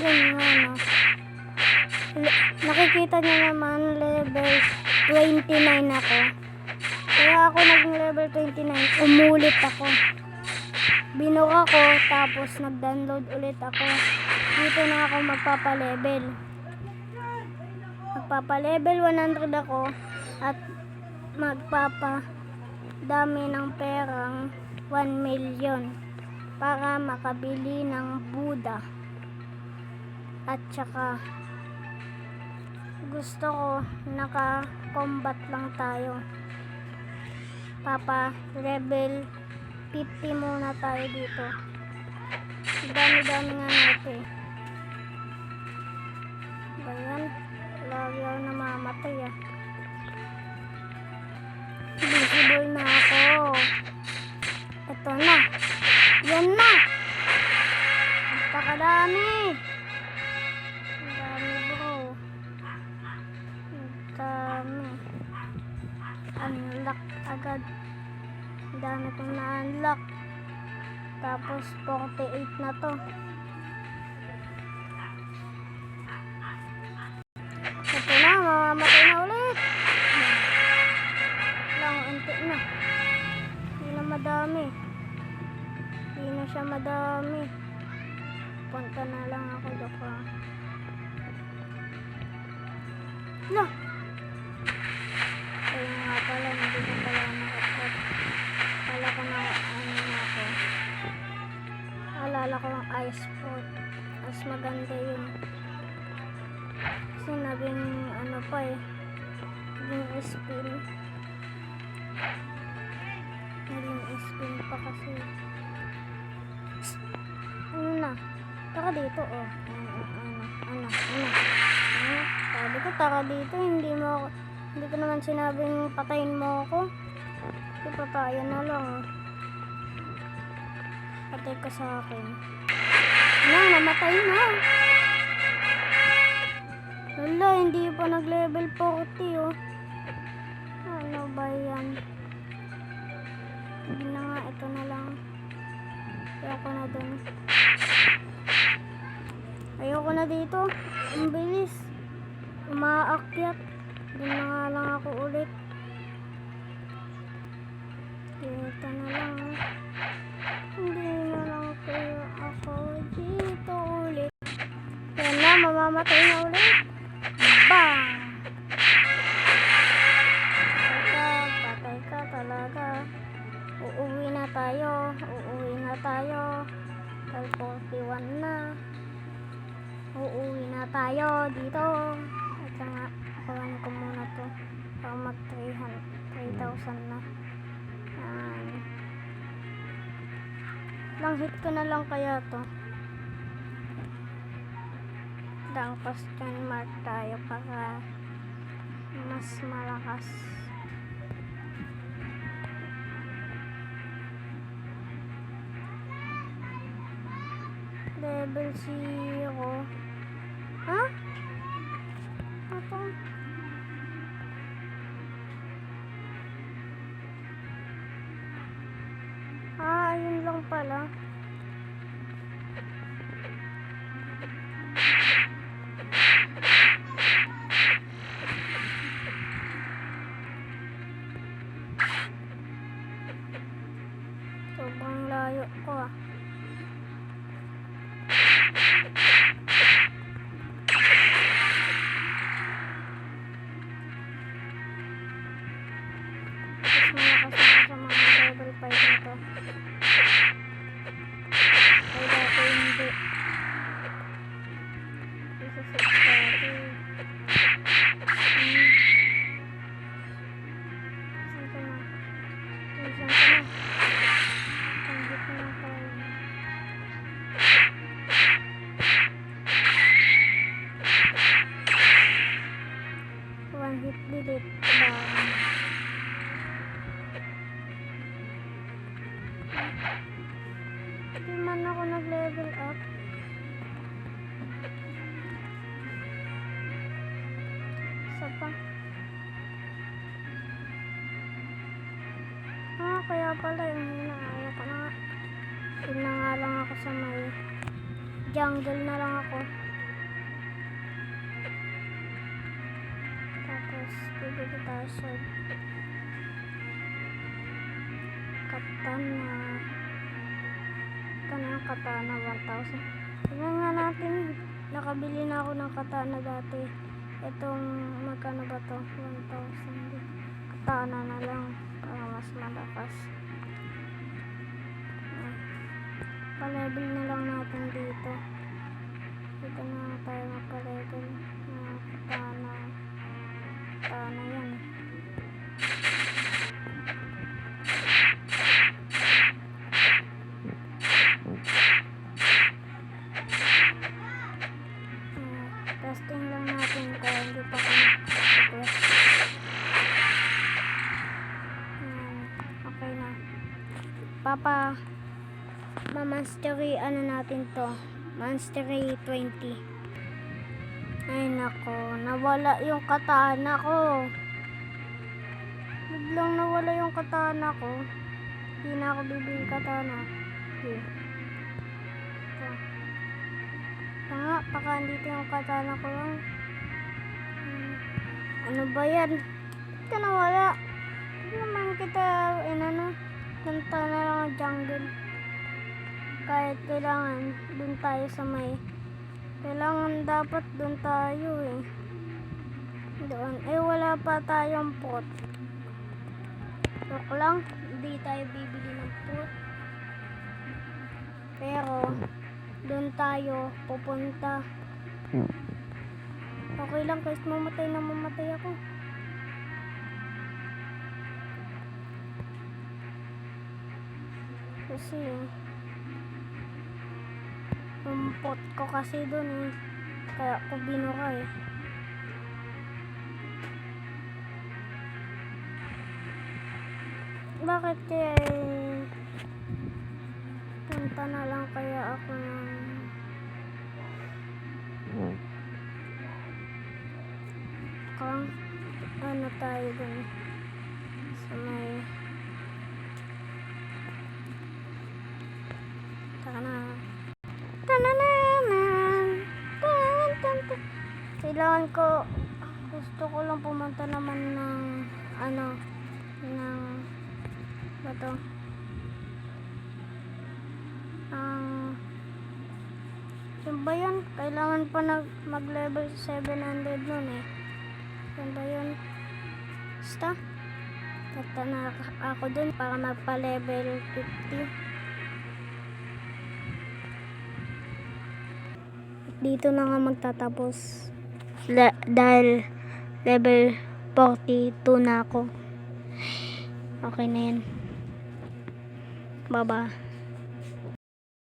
Yun nga no. Nakikita niyo naman level 29 ako. Kaya ako naging level 29, umulit ako. Binuka ko, tapos nag-download ulit ako. Dito na ako magpapa-level. Magpapa-level 100 ako at magpapa-dami ng perang 1 million para makabili ng Buddha. At saka gusto ko naka-combat lang tayo. Papa-level 50 muna tayo dito. Dami-dami nga natin. Ganyan. Lagi ako namamatay ah. Visible na ako. Ito na. Yan na. Napakadami. Ang dami bro. Ang dami. Unlock agad. Ang dami kong na-unlock. Tapos 48 na to. Ito na, mamamatay na ulit. Lang, unti na. Hindi na madami. Hindi na siya madami. Punta na lang ako dito. Lah! Ayun nga pala, hindi ko pala nakapot. Kala ko na ano na ako. Alala ko ang ice pot. Mas maganda yun. Kasi naging ano pa eh. Naging spin. Naging spin pa kasi. Ano na? Taka dito oh. Ano? Sabi ko taka dito. Hindi ko naman sinabing patayin mo ako. Kasi patayan na lang. Patay ka sa akin. Namatay na. Wala, hindi pa nag-level 40 oh. Ano ba yan? Hindi na nga, ito na lang. Ayoko na dun. Ayoko na dito. Ang bilis. Umaakyat. Doon na nga lang ako ulit. Dito na lang. Hindi na lang kaya ako dito ulit. Yan na, mamamatay na ulit. Bang! Patay ka talaga. Uuwi na tayo. Tal 41 na. Uuwi na tayo dito. At nga, kuhan ko muna to. Para mag 3,000 na. Lang hit ko na lang kaya to. Dang question mark tayo para mas malakas. Level 0. Ha? Ito. Ayun lang pala. Sobrang layo ko ah. Delete bang. Hindi man ako nag-level up. Isa pa. Kaya pala yung hinaayo ko na nga. Yun na nga lang ako sa may jungle na lang ako. Bibili tayo sa katana. Ito na yung katana, 1,000. Tignan nga natin. Nakabili na ako ng katana dati. Itong magkano ba to? 1,000. Katana na lang para mas malakas. Pa-level na lang natin dito. Dito na tayo magpa-level na katana. Katana yan. Testing lang natin kaya hindi pa kami request. Okay na. Mastery ano natin to. Mastery 20. Ay nako, nawala yung katana ko. Biglang nawala yung katana ko. Hindi na ako bibili katana. Okay. Ito. Nga, baka andito yung katana ko lang. Ano ba yan? Ba't ka nawala? Hindi naman kita, punta na lang ang jungle. Kahit kailangan, dun tayo sa may, kailangan dapat dun tayo eh. Doon, wala pa tayong pot. Joke lang, hindi tayo bibili ng pot. Pero, doon tayo pupunta. Okay lang guys, mamatay ako. Kasi yung pot ko kasi doon eh. Kaya ako binuka eh. Bakit kaya punta na lang kaya ako ng ano tayo dun sa may kailangan ko, gusto ko lang pumunta naman ng bato yun ba yun? Kailangan pa mag level 700 nun eh. Yun ba yun? Basta tata na ako dun para magpa level 50. Dito na nga magtatapos dahil level 42 na ako. Okay na yan. Baba.